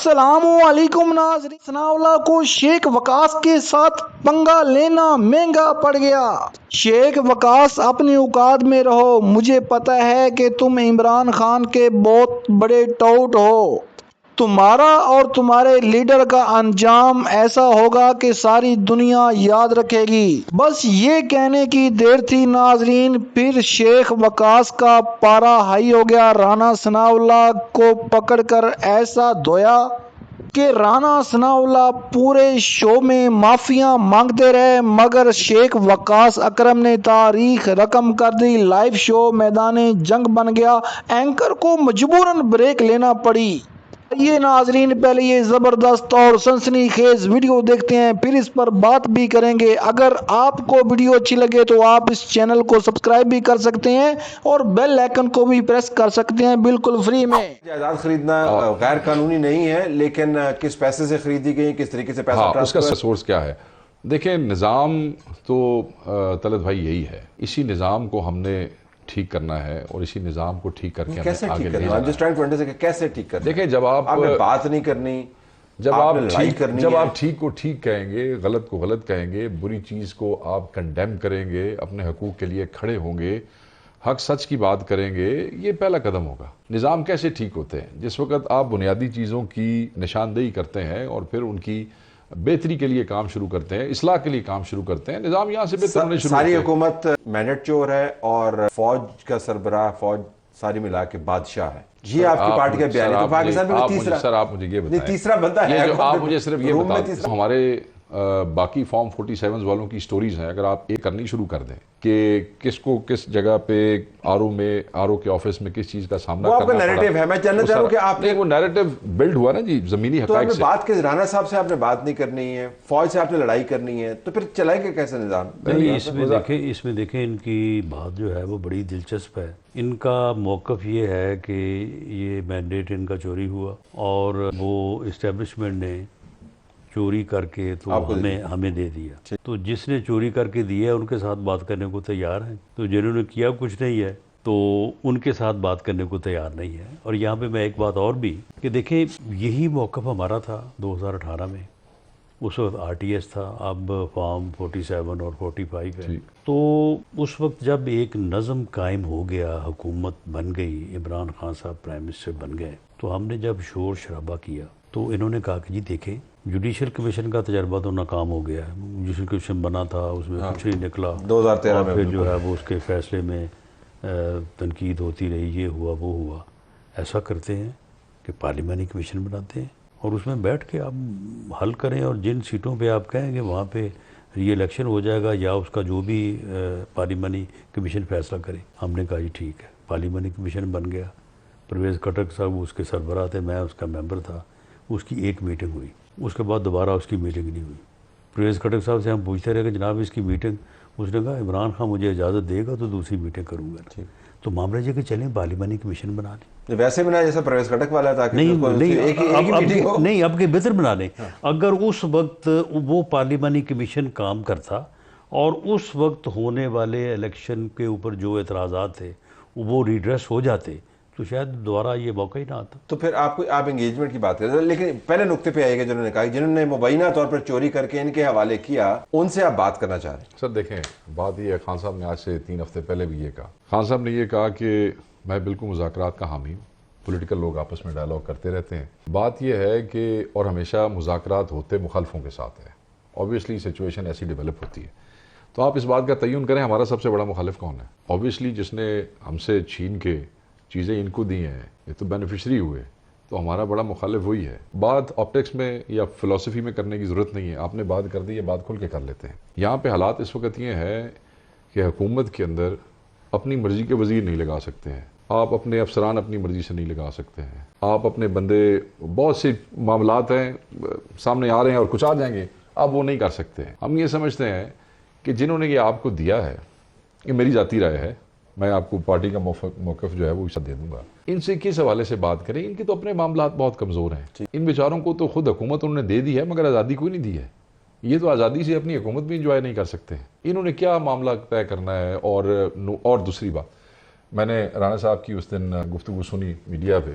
السلام علیکم ناظرین، ثناء اللہ کو شیخ وقاص کے ساتھ پنگا لینا مہنگا پڑ گیا۔ شیخ وقاص اپنی اوقات میں رہو، مجھے پتہ ہے کہ تم عمران خان کے بہت بڑے ٹاؤٹ ہو۔ تمہارا اور تمہارے لیڈر کا انجام ایسا ہوگا کہ ساری دنیا یاد رکھے گی۔ بس یہ کہنے کی دیر تھی ناظرین، پھر شیخ وقاص کا پارا ہائی ہو گیا۔ رانا ثناء اللہ کو پکڑ کر ایسا دھویا کہ رانا ثناء اللہ پورے شو میں معافیاں مانگتے رہے، مگر شیخ وقاص اکرم نے تاریخ رقم کر دی۔ لائیو شو میدان جنگ بن گیا، اینکر کو مجبوراً بریک لینا پڑی۔ یہ ناظرین پہلے یہ زبردست اور سنسنی خیز ویڈیو دیکھتے ہیں، پھر اس پر بات بھی کریں گے۔ اگر آپ کو ویڈیو اچھی لگے تو آپ اس چینل کو سبسکرائب بھی کر سکتے ہیں اور بیل آئیکن کو بھی پریس کر سکتے ہیں، بالکل فری میں۔ جائیداد خریدنا غیر قانونی نہیں ہے، لیکن کس پیسے سے خریدی گئی، کس طریقے سے پیسہ اس کا سورس کیا ہے؟ دیکھیں، نظام تو طلعت بھائی یہی ہے، اسی نظام کو ہم نے ٹھیک کرنا ہے اور اسی نظام کو ٹھیک کر کے کیسے آگے ٹھیک لے کرنا ہے؟ کیسے ٹھیک کرنا؟ دیکھیں، جب آپ نے بات نہیں کرنی، جب آپ ٹھیک کو ٹھیک کہیں گے، غلط کو غلط کہیں گے، بری چیز کو آپ کنڈیم کریں گے، اپنے حقوق کے لیے کھڑے ہوں گے، حق سچ کی بات کریں گے، یہ پہلا قدم ہوگا۔ نظام کیسے ٹھیک ہوتے ہیں؟ جس وقت آپ بنیادی چیزوں کی نشاندہی کرتے ہیں اور پھر ان کی بہتری کے لیے کام شروع کرتے ہیں، اصلاح کے لیے کام شروع کرتے ہیں، نظام یہاں سے بہتر ہونے شروع ہوتے ہیں۔ ساری حکومت مینڈیٹ چور ہے اور فوج کا سربراہ، فوج ساری ملا کے بادشاہ ہے۔ یہ آپ کی پارٹی کا بیان ہے، تو پاکستان میں تیسرا، آپ مجھے یہ بتائیں، تیسرا بندہ ہے۔ آپ مجھے صرف یہ بتائیں، ہمارے باقی فارم 47 والوں کی سٹوریز ہیں، اگر آپ ایک کرنی شروع کر دیں کہ کس کو کس جگہ پہ آر او کے آفس میں کس چیز کا سامنا کرنا پڑا، وہ آپ کا نیریٹیو ہے۔ میں جاننا چاہ رہا ہوں کہ آپ نے وہ نیریٹیو بلڈ ہوا نا جی زمینی تو حقائق آپ سے۔ نے بات کے رانا صاحب سے آپ نے بات نہیں کرنی ہے، فوج سے آپ نے لڑائی کرنی ہے، تو پھر چلائیں گے کیسے نظام؟ اس میں دیکھیں ان کی بات جو ہے وہ بڑی دلچسپ ہے۔ ان کا موقف یہ ہے کہ یہ مینڈیٹ ان کا چوری ہوا اور وہ اسٹیبلشمنٹ نے چوری کر کے تو ہمیں دے دیا، تو جس نے چوری کر کے دیا ہے ان کے ساتھ بات کرنے کو تیار ہیں، تو جنہوں نے کیا کچھ نہیں ہے تو ان کے ساتھ بات کرنے کو تیار نہیں ہے۔ اور یہاں پہ میں ایک بات اور بھی کہ دیکھیں، یہی موقف ہمارا تھا 2018 میں، اس وقت آر ٹی ایس تھا، اب فارم 47 اور 45 ہے۔ تو اس وقت جب ایک نظم قائم ہو گیا، حکومت بن گئی، عمران خان صاحب پرائم منسٹر بن گئے، تو ہم نے جب شور شرابہ کیا تو انہوں نے کہا کہ جی دیکھیں، جوڈیشل کمیشن کا تجربہ تو ناکام ہو گیا ہے، جوڈیشل کمیشن بنا تھا، اس میں کچھ نہیں نکلا، 2013 میں پھر جو ہے وہ اس کے فیصلے میں تنقید ہوتی رہی، یہ ہوا وہ ہوا۔ ایسا کرتے ہیں کہ پارلیمانی کمیشن بناتے ہیں اور اس میں بیٹھ کے آپ حل کریں، اور جن سیٹوں پہ آپ کہیں گے وہاں پہ ری الیکشن ہو جائے گا یا اس کا جو بھی پارلیمانی کمیشن فیصلہ کرے۔ ہم نے کہا جی ٹھیک ہے، پارلیمانی کمیشن بن گیا، پرویز خٹک صاحب اس کے سربراہ تھے، میں اس کا ممبر تھا، اس کی ایک میٹنگ ہوئی، اس کے بعد دوبارہ اس کی میٹنگ نہیں ہوئی۔ پرویز خٹک صاحب سے ہم پوچھتے رہے کہ جناب اس کی میٹنگ، اس نے کہا عمران خان مجھے اجازت دے گا تو دوسری میٹنگ کروں گا۔ تو معاملہ یہ کہ چلیں پارلیمانی کمیشن بنا لیں، ویسے بنا جیسا پرویز خٹک والا تھا، نہیں اب کے بہتر بنا لیں۔ اگر اس وقت وہ پارلیمانی کمیشن کام کرتا اور اس وقت ہونے والے الیکشن کے اوپر جو اعتراضات تھے وہ ریڈریس ہو جاتے تو شاید دوبارہ یہ موقع ہی نہ آتا۔ تو پھر آپ انگیجمنٹ کی بات کریں، لیکن پہلے نقطے پہ آئیے گا جنہوں نے کہا، جنہوں نے مبینہ طور پر چوری کر کے ان کے حوالے کیا، ان سے آپ بات کرنا چاہ رہے ہیں۔ سر دیکھیں، بات یہ ہے، خان صاحب نے آج سے 3 ہفتے پہلے بھی یہ کہا، خان صاحب نے یہ کہا کہ میں بالکل مذاکرات کا حامی ہوں، پولیٹیکل لوگ آپس میں ڈائلاگ کرتے رہتے ہیں، بات یہ ہے کہ اور ہمیشہ مذاکرات ہوتے مخالفوں کے ساتھ ہے، اوبویسلی سچویشن ایسی ڈیولپ ہوتی ہے، تو آپ اس بات کا تعین کریں ہمارا سب سے بڑا مخالف کون ہے۔ اوبویسلی جس نے ہم سے چھین کے چیزیں ان کو دی ہیں، یہ تو بینیفیشری ہوئے، تو ہمارا بڑا مخالف وہی ہے۔ بات آپٹکس میں یا فلسفی میں کرنے کی ضرورت نہیں ہے، آپ نے بات کر دی، یہ بات کھل کے کر لیتے ہیں۔ یہاں پہ حالات اس وقت یہ ہے کہ حکومت کے اندر اپنی مرضی کے وزیر نہیں لگا سکتے ہیں، آپ اپنے افسران اپنی مرضی سے نہیں لگا سکتے ہیں، آپ اپنے بندے، بہت سے معاملات ہیں سامنے آ رہے ہیں اور کچھ آ جائیں گے، آپ وہ نہیں کر سکتے ہیں۔ ہم یہ سمجھتے ہیں کہ جنہوں نے یہ آپ کو دیا ہے، یہ میری ذاتی رائے ہے، میں آپ کو پارٹی کا موقف جو ہے وہ دے دوں گا، ان سے کس حوالے سے بات کریں، ان کے تو اپنے معاملات بہت کمزور ہیں، ان بیچاروں کو تو خود حکومت انہوں نے دے دی ہے مگر آزادی کوئی نہیں دی ہے، یہ تو آزادی سے اپنی حکومت بھی انجوائے نہیں کر سکتے ہیں، انہوں نے کیا معاملہ طے کرنا ہے۔ اور دوسری بات، میں نے رانا صاحب کی اس دن گفتگو سنی میڈیا پہ،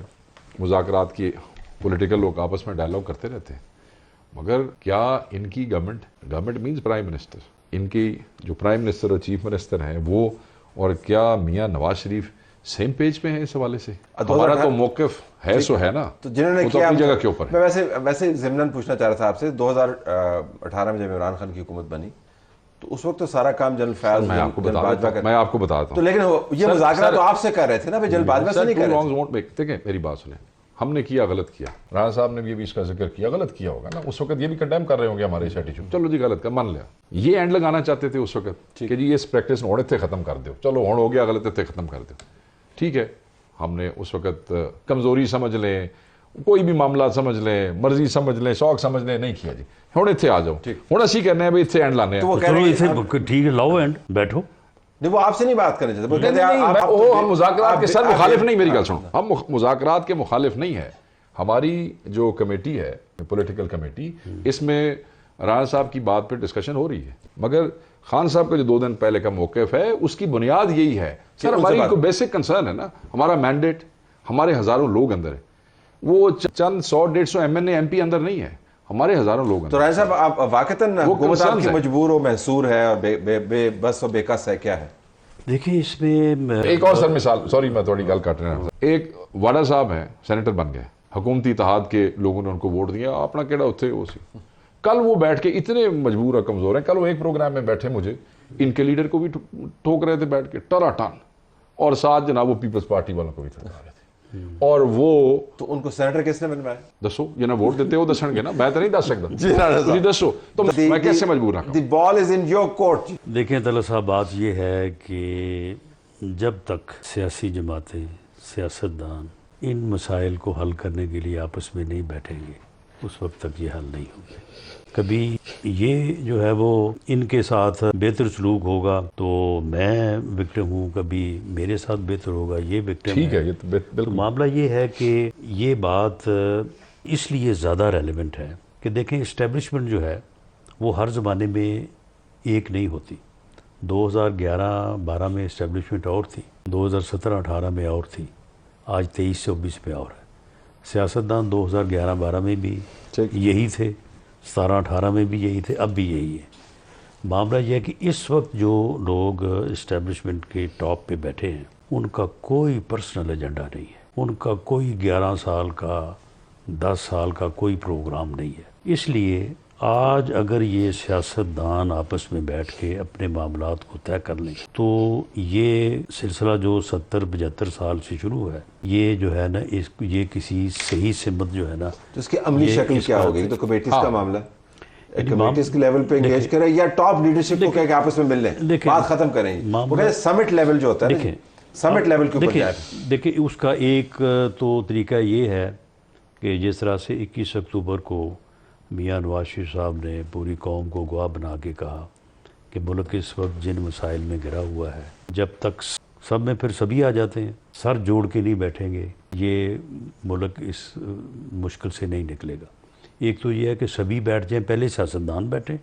مذاکرات کی پولیٹیکل لوگ آپس میں ڈائلاگ کرتے رہتے ہیں، مگر کیا ان کی گورنمنٹ مینز پرائم منسٹر، ان کی جو پرائم منسٹر اور چیف منسٹر ہیں وہ، اور کیا میاں نواز شریف سیم پیج پہ ہیں اس حوالے سے؟ ہمارا تو موقف ہے سو ہے نا، تو جنہوں نے وہ تو کیا اپنی جگہ کے اوپر ہے۔ میں ویسے ضمناً پوچھنا چاہ رہا تھا آپ سے، 2018 میں جب عمران خان کی حکومت بنی تو اس وقت تو سارا کام جنرل فیاض میں آپ کو بتاتا تو ہوں، لیکن یہ مذاکرات تو آپ سے کر رہے تھے نا، جنرل باجوہ سے نہیں کر رہے تھے۔ دیکھیں میری بات سنیں، ہم نے کیا غلط کیا، رانا صاحب نے بھی اس کا ذکر کیا، غلط کیا ہوگا نا، اس وقت یہ بھی کنڈیم کر رہے ہوں گے ہمارے اس ایٹیچیوڈ، چلو جی غلط کر مان لیا، یہ اینڈ لگانا چاہتے تھے اس وقت کہ جی اس پریکٹس ہونے تھے ختم کر دو، چلو ہون ہو گیا، غلط تھے ختم کر دو، ٹھیک ہے۔ ہم نے اس وقت کمزوری سمجھ لیں، کوئی بھی معاملات سمجھ لیں، مرضی سمجھ لیں، شوق سمجھ لیں، نہیں کیا جی، ہوں اتنے آ جاؤ، ہوں اسی کرنے ہیں بھائی اتنے اینڈ لانے ہیں، ٹھیک ہے لاؤ اینڈ بیٹھو۔ نہیں وہ آپ سے نہیں بات کرنے چاہتے، ہم مذاکرات کے سر مخالف نہیں، میری گل سنو، ہم مذاکرات کے مخالف نہیں ہے، ہماری جو کمیٹی ہے پولیٹیکل کمیٹی، اس میں رانا صاحب کی بات پہ ڈسکشن ہو رہی ہے، مگر خان صاحب کا جو 2 دن پہلے کا موقف ہے اس کی بنیاد یہی ہے سر، ہماری کوئی بیسک کنسرن ہے نا، ہمارا مینڈیٹ، ہمارے ہزاروں لوگ اندر ہیں، وہ چند 100-150 MNA MP اندر نہیں ہے، ہمارے ہزاروں لوگ اندر۔ تو رانا صاحب آپ واقعتاً حکومت آپ کی مجبور و محصور ہے اور بے بس و بے کس ہے، کیا ہے؟ دیکھیں اس میں ایک اور سر مثال، سوری میں تھوڑی گل کٹ رہا ہوں، ایک واڈا صاحب ہیں سینیٹر بن گئے، حکومتی اتحاد کے لوگوں نے ان کو ووٹ دیا، اپنا کیڑا اتھے ہو سی، کل وہ بیٹھ کے اتنے مجبور اور کمزور ہیں، کل وہ ایک پروگرام میں بیٹھے مجھے ان کے لیڈر کو بھی ٹھوک رہے تھے بیٹھ کے ٹرا ٹان، اور ساتھ جناب وہ پیپلز پارٹی والوں کو بھی ٹھوکا رہے تھے، اور وہ تو ان کو سینیٹر کس نے بنوایا؟ دسو جنہیں ووٹ دیتے ہو دسن گے نا، میں تو نہیں دس سکتا، جی دسو تو میں کیسے مجبور رکھا؟ دی بال از ان یور کورٹ۔ دیکھیں طلعت صاحب، بات یہ ہے کہ جب تک سیاسی جماعتیں، سیاستدان ان مسائل کو حل کرنے کے لیے آپس میں نہیں بیٹھیں گے اس وقت تک یہ حل نہیں ہوگی۔ کبھی یہ جو ہے وہ ان کے ساتھ بہتر سلوک ہوگا تو میں وکٹم ہوں، کبھی میرے ساتھ بہتر ہوگا یہ وکٹم ہے، ٹھیک ہے، یہ تو تو بالکل معاملہ یہ ہے کہ یہ بات اس لیے زیادہ ریلیونٹ ہے کہ دیکھیں اسٹیبلشمنٹ جو ہے وہ ہر زمانے میں ایک نہیں ہوتی۔ 2011-12 میں اسٹیبلشمنٹ اور تھی، 2017-18 میں اور تھی، آج 23-24 میں اور ہے۔ سیاستدان 2011-12 میں بھی یہی تھے، 17-18 میں بھی یہی تھے، اب بھی یہی ہے۔ معاملہ یہ ہے کہ اس وقت جو لوگ اسٹیبلشمنٹ کے ٹاپ پہ بیٹھے ہیں ان کا کوئی پرسنل ایجنڈا نہیں ہے، ان کا کوئی 11 سال کا 10 سال کا کوئی پروگرام نہیں ہے۔ اس لیے آج اگر یہ سیاستدان آپس میں بیٹھ کے اپنے معاملات کو طے کر لیں تو یہ سلسلہ جو 70-75 سال سے شروع ہے، یہ جو ہے نا یہ کسی صحیح سمت جو ہے نا، تو اس کی عملی شکل کیا ہوگی؟ تو کمیٹیز کا معاملہ کمیٹیز کے لیول پہ انگیج کریں یا ٹاپ لیڈرشپ کو کہہ کے آپس میں مل لیں، بات ختم کریں، وہ کہتے ہیں سمٹ لیول جو ہوتا ہے، سمٹ لیول کے اوپر جائے۔ دیکھیں اس کا ایک تو طریقہ یہ ہے کہ جس طرح سے 21 اکتوبر کو میاں نواز شریف صاحب نے پوری قوم کو گواہ بنا کے کہا کہ ملک اس وقت جن مسائل میں گھرا ہوا ہے، جب تک سب میں پھر سبھی آ جاتے ہیں، سر جوڑ کے نہیں بیٹھیں گے، یہ ملک اس مشکل سے نہیں نکلے گا۔ ایک تو یہ ہے کہ سبھی بیٹھ جائیں، پہلے سیاستدان بیٹھیں،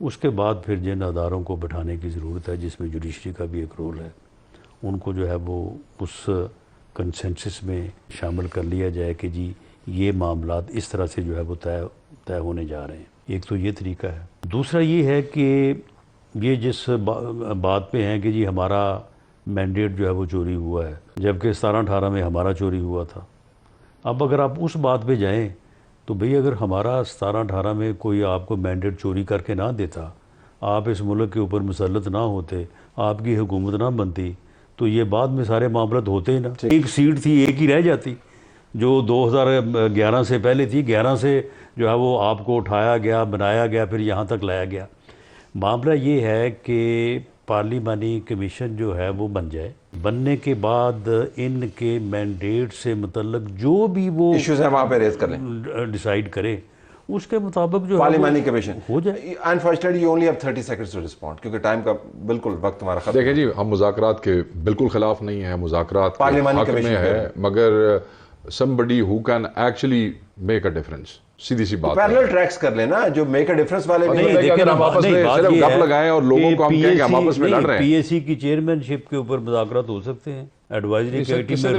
اس کے بعد پھر جن اداروں کو بٹھانے کی ضرورت ہے جس میں جوڈیشری کا بھی ایک رول ہے، ان کو جو ہے وہ اس کنسنسس میں شامل کر لیا جائے کہ جی یہ معاملات اس طرح سے جو ہے وہ طے ہونے جا رہے ہیں۔ ایک تو یہ طریقہ ہے۔ دوسرا یہ ہے کہ یہ جس بات پہ ہیں کہ جی ہمارا مینڈیٹ جو ہے وہ چوری ہوا ہے، جبکہ 17-18 میں ہمارا چوری ہوا تھا۔ اب اگر آپ اس بات پہ جائیں تو بھئی اگر ہمارا 17-18 میں کوئی آپ کو مینڈیٹ چوری کر کے نہ دیتا، آپ اس ملک کے اوپر مسلط نہ ہوتے، آپ کی حکومت نہ بنتی، تو یہ بعد میں سارے معاملات ہوتے ہی نا۔ ایک سیٹ تھی، ایک ہی رہ جاتی جو 2011 سے پہلے تھی، 11 سے جو ہے وہ آپ کو اٹھایا گیا، بنایا گیا، پھر یہاں تک لایا گیا۔ معاملہ یہ ہے کہ پارلیمانی کمیشن جو ہے وہ بن جائے، بننے کے بعد ان کے مینڈیٹ سے متعلق جو بھی وہ ایشوز ہیں وہاں پہ ریز کر لیں، ڈیسائیڈ کرے، اس کے مطابق جو پارلیمانی کمیشن ہو جائے۔ Unfortunately you only have 30 seconds to respond, کیونکہ ٹائم کا بالکل وقت ہمارا ختم۔ دیکھیں جی، ہم مذاکرات کے بالکل خلاف نہیں ہیں، مذاکرات کے پارلیمانی حق میں کمیشن ہے، مگر somebody who can actually make a difference، سیدھی سی بات ہے۔ پیرلل ٹریکس کر لینا جو میک اے ڈفرنس والے بھی نہیں، ہیں۔ اگر ہم آپس میں صرف گپ لگائیں اور لوگوں کو ہم کہیں کہ ہم آپس میں لڑ رہے ہیں۔ پی ایس سی کی چیئرمین شپ کے اوپر مذاکرات ہو سکتے ہیں، ایڈوائزری کمیٹی میں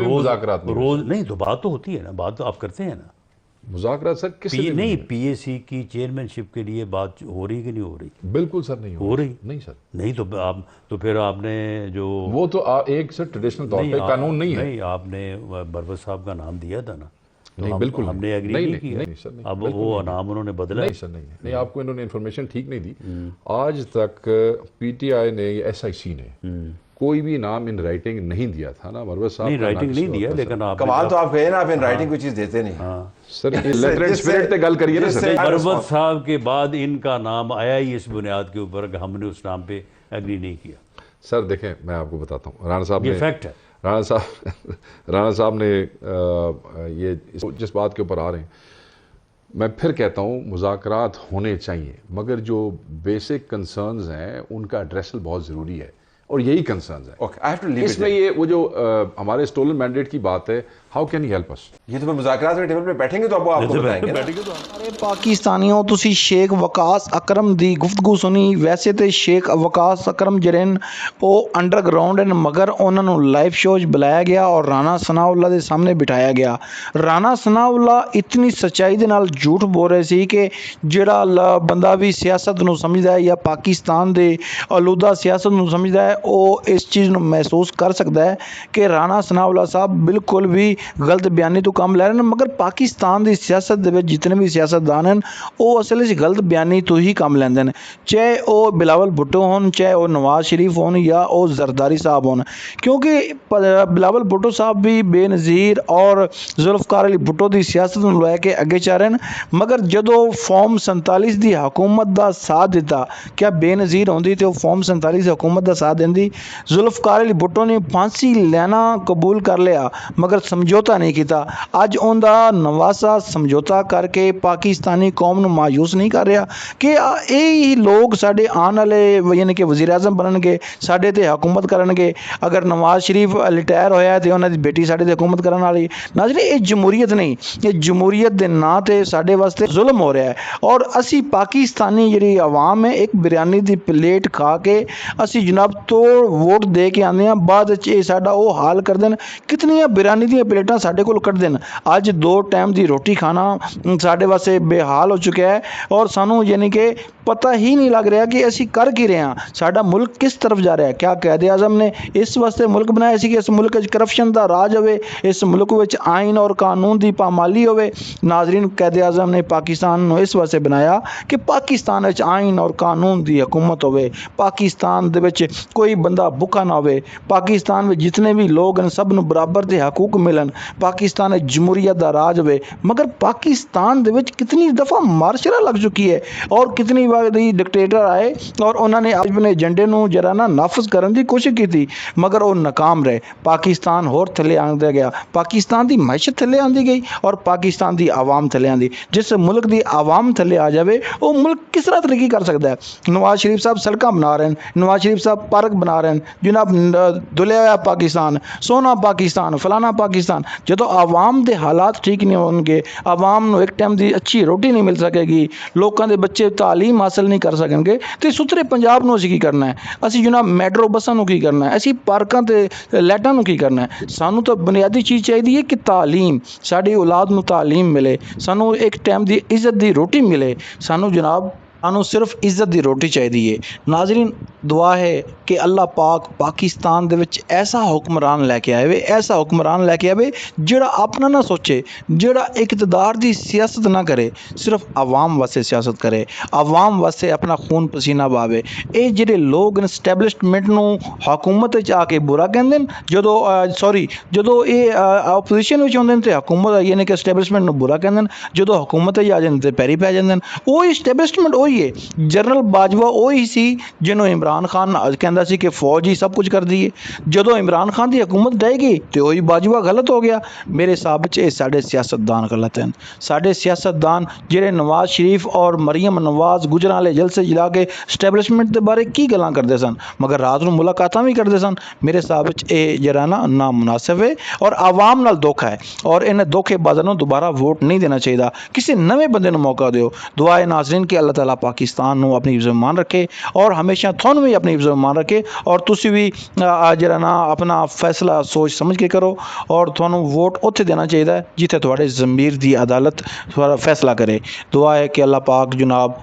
روز نہیں، تو بات تو ہوتی ہے نا، بات تو آپ کرتے ہیں نا، مذاکرات سر کس نہیں پی اے سی کی چیئرمین شپ کے لیے بات ہو رہی کہ نہیں ہو رہی؟ بالکل سر نہیں ہو رہی نہیں سر نہیں تو پھر آپ نے جو وہ تو ایک سر ٹریڈیشنل طور پہ قانون نہیں ہے. نہیں آپ نے بروت صاحب کا نام دیا تھا نا. نہیں بالکل ہم نے ایگری نہیں کیا. اب وہ نام انہوں نے بدلا. نہیں سر نہیں آپ کو انہوں نے انفارمیشن ٹھیک نہیں دی. آج تک پی ٹی آئی نے یا ایس آئی سی نے کوئی بھی نام ان رائٹنگ نہیں دیا تھا نا. مروت صاحب نہیں رائٹنگ نہیں دیا, لیکن آپ کمال تو آپ کہے نا آپ ان رائٹنگ کوئی چیز دیتے نہیں. سر لیٹر اینڈ اسپرٹ پہ گل کریے نا سر. مروت صاحب کے بعد ان کا نام آیا ہی اس بنیاد کے اوپر کہ ہم نے اس نام پہ ایگری نہیں کیا. سر دیکھیں میں آپ کو بتاتا ہوں, رانا صاحب یہ نے فیکٹ ہے. رانا صاحب نے یہ جس بات کے اوپر آ رہے ہیں, میں پھر کہتا ہوں مذاکرات ہونے چاہیے, مگر جو بیسک کنسرنز ہیں ان کا ایڈریسل بہت ضروری ہے, اور یہی کنسرنز ہیں. اس میں یہ وہ جو ہمارے اسٹولن مینڈیٹ کی بات ہے, how can he help us. یہ تو مذاکرات کے ٹیبل پہ بیٹھیں گے تو آپ کو بتائیں گے. ਸਾਰੇ ਪਾਕਿਸਤਾਨੀਓ ਤੁਸੀਂ ਸ਼ੇਖ ਵਕਾਸ ਅਕਰਮ ਦੀ ਗੁਫ਼ਤਗੂ ਸੁਣੀ. ਵੈਸੇ ਤੇ ਸ਼ੇਖ ਵਕਾਸ ਅਕਰਮ ਜਿਹੜੇ ਨੇ ਉਹ ਅੰਡਰਗਰਾਉਂਡ ਹਨ, ਮਗਰ ਉਹਨਾਂ ਨੂੰ ਲਾਈਵ ਸ਼ੋਅ 'ਚ ਬੁਲਾਇਆ ਗਿਆ ਔਰ ਰਾਣਾ ਸਨਾਉੱਲਾ ਦੇ ਸਾਹਮਣੇ ਬਿਠਾਇਆ ਗਿਆ. ਰਾਣਾ ਸਨਾਉੱਲਾ ਇਤਨੀ ਸੱਚਾਈ ਦੇ ਨਾਲ ਝੂਠ ਬੋਲ ਰਹੇ ਸੀ ਕਿ ਜਿਹੜਾ ਬੰਦਾ ਵੀ ਸਿਆਸਤ ਨੂੰ ਸਮਝਦਾ ਹੈ ਜਾਂ ਪਾਕਿਸਤਾਨ ਦੇ ਆਲੂਦਾ ਸਿਆਸਤ ਨੂੰ ਸਮਝਦਾ ਹੈ ਉਹ ਇਸ ਚੀਜ਼ ਨੂੰ ਮਹਿਸੂਸ ਕਰ ਸਕਦਾ ਹੈ ਕਿ ਰਾਣਾ ਸਨਾਉੱਲਾ ਸਾਹਿਬ ਬਿਲਕੁਲ ਵੀ ਗਲਤ ਬਿਆਨੀ ਤੋਂ ਕੰਮ ਲੈ ਰਹੇ ਨੇ. ਮਗਰ ਪਾਕਿਸਤਾਨ ਦੀ ਸਿਆਸਤ ਦੇ ਵਿੱਚ ਜਿਤਨੇ ਵੀ ਸਿਆਸਤਦਾਨ ਹਨ ਉਹ ਅਸਲ ਵਿੱਚ ਗਲਤ ਬਿਆਨੀ ਤੋਂ ਹੀ ਕੰਮ ਲੈਂਦੇ ਨੇ, ਚਾਹੇ ਉਹ ਬਿਲਾਵਲ ਭੁੱਟੋ ਹੋਣ, ਚਾਹੇ ਉਹ ਨਵਾਜ਼ ਸ਼ਰੀਫ ਹੋਣ ਜਾਂ ਉਹ ਜ਼ਰਦਾਰੀ ਸਾਹਿਬ ਹੋਣ. ਕਿਉਂਕਿ ਬਿਲਾਵਲ ਭੁੱਟੋ ਸਾਹਿਬ ਵੀ ਬੇਨਜ਼ੀਰ ਔਰ ਜ਼ੁਲਫਕਾਰ ਅਲੀ ਭੁੱਟੋ ਦੀ ਸਿਆਸਤ ਨੂੰ ਲੈ ਕੇ ਅੱਗੇ ਚੱਲ ਰਹੇ ਨੇ. ਮਗਰ ਜਦੋਂ ਫਾਰਮ 47 ਦੀ ਹਕੂਮਤ ਦਾ ਸਾਥ ਦਿੱਤਾ, ਕਿਆ ਬੇਨਜ਼ੀਰ ਹੁੰਦੀ ਤੇ ਉਹ ਫਾਰਮ 47 ਦੀ ਹਕੂਮਤ ਦਾ ਸਾਥ ਦਿੰਦੀ? ਜ਼ੁਲਫਕਾਰ ਅਲੀ ਭੁੱਟੋ ਨੇ ਫਾਂਸੀ ਲੈਣਾ ਕਬੂਲ ਕਰ ਲਿਆ ਮਗਰ ਸਮਝੌਤਾ ਨਹੀਂ ਕੀਤਾ. ਅੱਜ ਉਹਦਾ ਨਵਾਸਾ ਸਮਝੌਤਾ ਕਰਕੇ ਪਾਕਿਸਤਾਨੀ ਕੌਮ ਨੂੰ ਮਾਯੂਸ ਨਹੀਂ ਕਰ ਰਿਹਾ ਕਿ ਇਹ ਹੀ ਲੋਕ ਸਾਡੇ ਆਉਣ ਵਾਲੇ ਯਾਨੀ ਕਿ ਵਜ਼ੀਰ ਆਜ਼ਮ ਬਣਨਗੇ, ਸਾਡੇ ਤੇ ਹਕੂਮਤ ਕਰਨਗੇ. ਅਗਰ ਨਵਾਜ਼ ਸ਼ਰੀਫ ਰਿਟਾਇਰ ਹੋਇਆ ਤੇ ਉਹਨਾਂ ਦੀ ਬੇਟੀ ਸਾਡੇ ਤੇ ਹਕੂਮਤ ਕਰਨ ਵਾਲੀ. ਨਾਜ਼ਰੀਨ ਇਹ ਜਮਹੂਰੀਅਤ ਨਹੀਂ, ਇਹ ਜਮਹੂਰੀਅਤ ਦੇ ਨਾਂ ਤੇ ਸਾਡੇ ਵਾਸਤੇ ਜ਼ੁਲਮ ਹੋ ਰਿਹਾ ਹੈ. ਔਰ ਅਸੀਂ ਪਾਕਿਸਤਾਨੀ ਜਿਹੜੀ ਆਵਾਮ ਹੈ ਇੱਕ ਬਿਰਿਆਨੀ ਦੀ ਪਲੇਟ ਖਾ ਕੇ ਅਸੀਂ ਜਨਾਬ ਤੋੜ ਵੋਟ ਦੇ ਕੇ ਆਉਂਦੇ ਹਾਂ, ਬਾਅਦ ਵਿੱਚ ਇਹ ਸਾਡਾ ਉਹ ਹਾਲ ਕਰਦੇ ਨੇ. ਕਿਤਨੀਆਂ ਬਿਰਿਆਨੀ ਦੀਆਂ ਪਲੇਟਾਂ ਸਾਡੇ ਕੋਲ ਕੱਢਦੇ ਨੇ. ਅੱਜ 2 ਟਾਈਮ ਦੀ ਰੋਟੀ ਖਾਣਾ ਸਾਡੇ ਵਾਸਤੇ ਬੇਹਾਲ ਹੋ ਚੁੱਕਿਆ ਹੈ ਔਰ ਸਾਨੂੰ ਯਾਨੀ ਕਿ ਪਤਾ ਹੀ ਨਹੀਂ ਲੱਗ ਰਿਹਾ ਕਿ ਅਸੀਂ ਕਰ ਕੀ ਰਹੇ ਹਾਂ, ਸਾਡਾ ਮੁਲਕ ਕਿਸ ਤਰਫ ਜਾ ਰਿਹਾ ਹੈ. ਕਿਆ ਕਾਇਦ ਆਜ਼ਮ ਨੇ ਇਸ ਵਾਸਤੇ ਮੁਲਕ ਬਣਾਇਆ ਸੀ ਕਿ ਇਸ ਮੁਲਕ ਵਿੱਚ ਕਰਪਸ਼ਨ ਦਾ ਰਾਜ ਹੋਵੇ, ਇਸ ਮੁਲਕ ਵਿੱਚ ਆਇਨ ਔਰ ਕਾਨੂੰਨ ਦੀ ਪਾਮਾਲੀ ਹੋਵੇ? ਨਾਜ਼ਰੀਨ ਕਾਇਦ ਆਜ਼ਮ ਨੇ ਪਾਕਿਸਤਾਨ ਨੂੰ ਇਸ ਵਾਸਤੇ ਬਣਾਇਆ ਕਿ ਪਾਕਿਸਤਾਨ ਵਿੱਚ ਆਇਨ ਔਰ ਕਾਨੂੰਨ ਦੀ ਹਕੂਮਤ ਹੋਵੇ, ਪਾਕਿਸਤਾਨ ਦੇ ਵਿੱਚ ਕੋਈ ਬੰਦਾ ਭੁੱਖਾ ਨਾ ਹੋਵੇ, ਪਾਕਿਸਤਾਨ ਵਿੱਚ ਜਿਤਨੇ ਵੀ ਲੋਕ ਹਨ ਸਭ ਨੂੰ ਬਰਾਬਰ ਦੇ ਹਕੂਕ ਮਿਲਣ, ਪਾਕਿਸਤਾਨ ਵਿੱਚ ਜਮਹੂਰੀਅਤ ਦਾ ਰਾਜ ਹੋਵੇ. ਮਗਰ ਪਾਕਿਸਤਾਨ ਦੇ ਵਿੱਚ ਕਿਤਨੀ ਦਫਾ ਮਾਰਸ਼ਲਾਂ ਲੱਗ ਚੁੱਕੀ ਹੈ ਔਰ ਕਿਤਨੀ ਵਾਰ ਦੀ ਡਿਕਟੇਟਰ ਆਏ ਔਰ ਉਹਨਾਂ ਨੇ ਆਪਣੇ ਏਜੰਡੇ ਨੂੰ ਜਰਾ ਨਾ ਨਾਫਜ਼ ਕਰਨ ਦੀ ਕੋਸ਼ਿਸ਼ ਕੀਤੀ ਮਗਰ ਉਹ ਨਾਕਾਮ ਰਹੇ. ਪਾਕਿਸਤਾਨ ਹੋਰ ਥੱਲੇ ਆਉਂਦਾ ਗਿਆ, ਪਾਕਿਸਤਾਨ ਦੀ ਮੈਸ਼ਤ ਥੱਲੇ ਆਉਂਦੀ ਗਈ ਔਰ ਪਾਕਿਸਤਾਨ ਦੀ ਆਵਾਮ ਥੱਲੇ ਆਉਂਦੀ. ਜਿਸ ਮੁਲਕ ਦੀ ਆਵਾਮ ਥੱਲੇ ਆ ਜਾਵੇ ਉਹ ਮੁਲਕ ਕਿਸ ਤਰ੍ਹਾਂ ਤਰੱਕੀ ਕਰ ਸਕਦਾ ਹੈ? ਨਵਾਜ਼ ਸ਼ਰੀਫ ਸਾਹਿਬ ਸੜਕਾਂ ਬਣਾ ਰਹੇ ਹਨ, ਨਵਾਜ਼ ਸ਼ਰੀਫ ਸਾਹਿਬ ਪਾਰਕ ਬਣਾ ਰਹੇ ਹਨ, ਜਨਾਬ ਦੁਲਿਆ ਹੋਇਆ ਪਾਕਿਸਤਾਨ, ਸੋਨਾ ਪਾਕਿਸਤਾਨ, ਫਲਾਣਾ ਪਾਕਿਸਤਾਨ. ਜਦੋਂ ਆਵਾਮ ਦੇ ਹਾਲਾਤ ਠੀਕ ਨਹੀਂ ਹੋਣਗੇ, ਆਵਾਮ ਨੂੰ ਇੱਕ ਟਾਈਮ ਦੀ ਅੱਛੀ ਰੋਟੀ ਨਹੀਂ ਮਿਲ ਸਕੇਗੀ, ਲੋਕਾਂ ਦੇ ਬੱਚੇ ਤਾਲੀਮ ਹਾਸਲ ਨਹੀਂ ਕਰ ਸਕਣਗੇ ਤੇ ਸੁਥਰੇ ਪੰਜਾਬ ਨੂੰ ਅਸੀਂ ਕੀ ਕਰਨਾ ਹੈ? ਅਸੀਂ ਜਨਾਬ ਮੈਟਰੋ ਬੱਸਾਂ ਨੂੰ ਕੀ ਕਰਨਾ ਹੈ? ਅਸੀਂ ਪਾਰਕਾਂ ਤੇ ਲਾਈਟਾਂ ਨੂੰ ਕੀ ਕਰਨਾ ਹੈ? ਸਾਨੂੰ ਤਾਂ ਬੁਨਿਆਦੀ ਚੀਜ਼ ਚਾਹੀਦੀ ਹੈ ਕਿ ਤਾਲੀਮ, ਸਾਡੀ ਔਲਾਦ ਨੂੰ ਤਾਲੀਮ ਮਿਲੇ, ਸਾਨੂੰ ਇੱਕ ਟਾਈਮ ਦੀ ਇੱਜ਼ਤ ਦੀ ਰੋਟੀ ਮਿਲੇ. ਸਾਨੂੰ ਜਨਾਬ ਸਾਨੂੰ ਸਿਰਫ ਇੱਜ਼ਤ ਦੀ ਰੋਟੀ ਚਾਹੀਦੀ ਹੈ. ਨਾਜ਼ਰੀਨ ਦੁਆ ਹੈ ਕਿ ਅੱਲਾਹ ਪਾਕ ਪਾਕਿਸਤਾਨ ਦੇ ਵਿੱਚ ਐਸਾ ਹੁਕਮਰਾਨ ਲੈ ਕੇ ਆਵੇ, ਐਸਾ ਹੁਕਮਰਾਨ ਲੈ ਕੇ ਆਵੇ ਜਿਹੜਾ ਆਪਣਾ ਨਾ ਸੋਚੇ, ਜਿਹੜਾ ਇਕਤਦਾਰ ਦੀ ਸਿਆਸਤ ਨਾ ਕਰੇ, ਸਿਰਫ ਆਵਾਮ ਵਾਸਤੇ ਸਿਆਸਤ ਕਰੇ, ਆਵਾਮ ਵਾਸਤੇ ਆਪਣਾ ਖੂਨ ਪਸੀਨਾ ਵਹਾਵੇ. ਇਹ ਜਿਹੜੇ ਲੋਕ ਸਟੈਬਲਿਸ਼ਮੈਂਟ ਨੂੰ ਹਕੂਮਤ ਵਿੱਚ ਆ ਕੇ ਬੁਰਾ ਕਹਿੰਦੇ ਨੇ, ਜਦੋਂ ਇਹ ਆਪੋਜੀਸ਼ਨ ਵਿੱਚ ਹੁੰਦੇ ਨੇ ਤੇ ਹਕੂਮਤ ਯਾਨੀ ਕਿ ਸਟੈਬਲਿਸ਼ਮੈਂਟ ਨੂੰ ਬੁਰਾ ਕਹਿੰਦੇ ਨੇ, ਜਦੋਂ ਹਕੂਮਤ ਵਿੱਚ ਆ ਜਾਂਦੇ ਤੇ ਪੈਰੀ ਪੈ ਜਾਂਦੇ ਨੇ. ਉਹ ਸਟੈਬਲਿਸ਼ਮੈਂਟ ਉਹੀ ਹੈ. ਜਨਰਲ ਬਾਜਵਾ ਉਹੀ ਸੀ ਜਿਹਨੂੰ ਇਮਰਾਨ ਖਾਨ ਕਹਿੰਦਾ ਸੀ ਕਿ ਫੌਜ ਹੀ ਸਭ ਕੁਝ ਕਰਦੀ ਹੈ. ਜਦੋਂ ਇਮਰਾਨ ਖਾਨ ਦੀ ਹਕੂਮਤ ਡਹੇਗੀ ਤੇ ਉਹੀ ਬਾਜਵਾ ਗਲਤ ਹੋ ਗਿਆ. ਮੇਰੇ ਹਿਸਾਬ ਵਿੱਚ ਇਹ ਸਾਡੇ ਸਿਆਸਤਦਾਨ ਗਲਤ ਹਨ. ਸਾਡੇ ਸਿਆਸਤਦਾਨ ਜਿਹੜੇ ਨਵਾਜ਼ ਸ਼ਰੀਫ ਔਰ ਮਰੀਮ ਨਵਾਜ਼ ਗੁਜਰਾਂਵਾਲੇ ਜਲਸੇ ਜਲਾ ਕੇ ਸਟੈਬਲਿਸ਼ਮੈਂਟ ਦੇ ਬਾਰੇ ਕੀ ਗੱਲਾਂ ਕਰਦੇ ਸਨ ਮਗਰ ਰਾਤ ਨੂੰ ਮੁਲਾਕਾਤਾਂ ਵੀ ਕਰਦੇ ਸਨ. ਮੇਰੇ ਹਿਸਾਬ ਵਿੱਚ ਇਹ ਜਿਹੜਾ ਨਾ ਮੁਨਾਸਿਬ ਹੈ ਔਰ ਆਵਾਮ ਨਾਲ ਧੋਖਾ ਹੈ ਔਰ ਇਹਨਾਂ ਧੋਖੇਬਾਜ਼ਾਂ ਨੂੰ ਦੁਬਾਰਾ ਵੋਟ ਨਹੀਂ ਦੇਣਾ ਚਾਹੀਦਾ. ਕਿਸੇ ਨਵੇਂ ਬੰਦੇ ਨੂੰ ਮੌਕਾ ਦਿਓ. ਦੁਆ ਹੈ ਨਾਜ਼ਰੀਨ ਕਿ ਅੱਲਾਹ ਤਾਲਾ ਪਾਕਿਸਤਾਨ ਨੂੰ ਆਪਣੀ ਜ਼ਮਾਨ ਰੱਖੇ ਔਰ ਹਮੇਸ਼ਾ ਤੁਹਾਨੂੰ ਵੀ ਆਪਣੀ ਜ਼ਮਾਨ ਰੱਖੇ ਔਰ ਤੁਸੀਂ ਵੀ ਜਿਹੜਾ ਨਾ ਆਪਣਾ ਫੈਸਲਾ ਸੋਚ ਸਮਝ ਕੇ ਕਰੋ ਔਰ ਤੁਹਾਨੂੰ ਵੋਟ ਉੱਥੇ ਦੇਣਾ ਚਾਹੀਦਾ ਹੈ ਜਿੱਥੇ ਤੁਹਾਡੇ ਜ਼ਮੀਰ ਦੀ ਅਦਾਲਤ ਫੈਸਲਾ ਕਰੇ। ਦੁਆ ਹੈ ਕਿ ਅੱਲਾਹ ਪਾਕ ਜਨਾਬ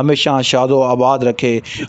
ਹਮੇਸ਼ਾ ਸ਼ਾਦੋ ਆਬਾਦ ਰੱਖੇ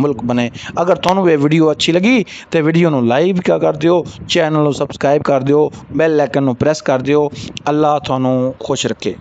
ਮੁਲਕ ਬਣੇ। ਅਗਰ ਤੁਹਾਨੂੰ ਇਹ ਵੀਡੀਓ ਅੱਛੀ ਲੱਗੀ ਤੇ ਵੀਡੀਓ ਨੂੰ ਲਾਈਕ ਕਰ ਦਿਓ, ਚੈਨਲ ਨੂੰ ਸਬਸਕ੍ਰਾਈਬ ਕਰ ਦਿਓ, ਬੈਲ ਆਈਕਨ ਨੂੰ ਪ੍ਰੈਸ ਕਰ ਦਿਓ। ਅੱਲਾਹ ਤੁਹਾਨੂੰ ਖੁਸ਼ ਰੱਖੇ।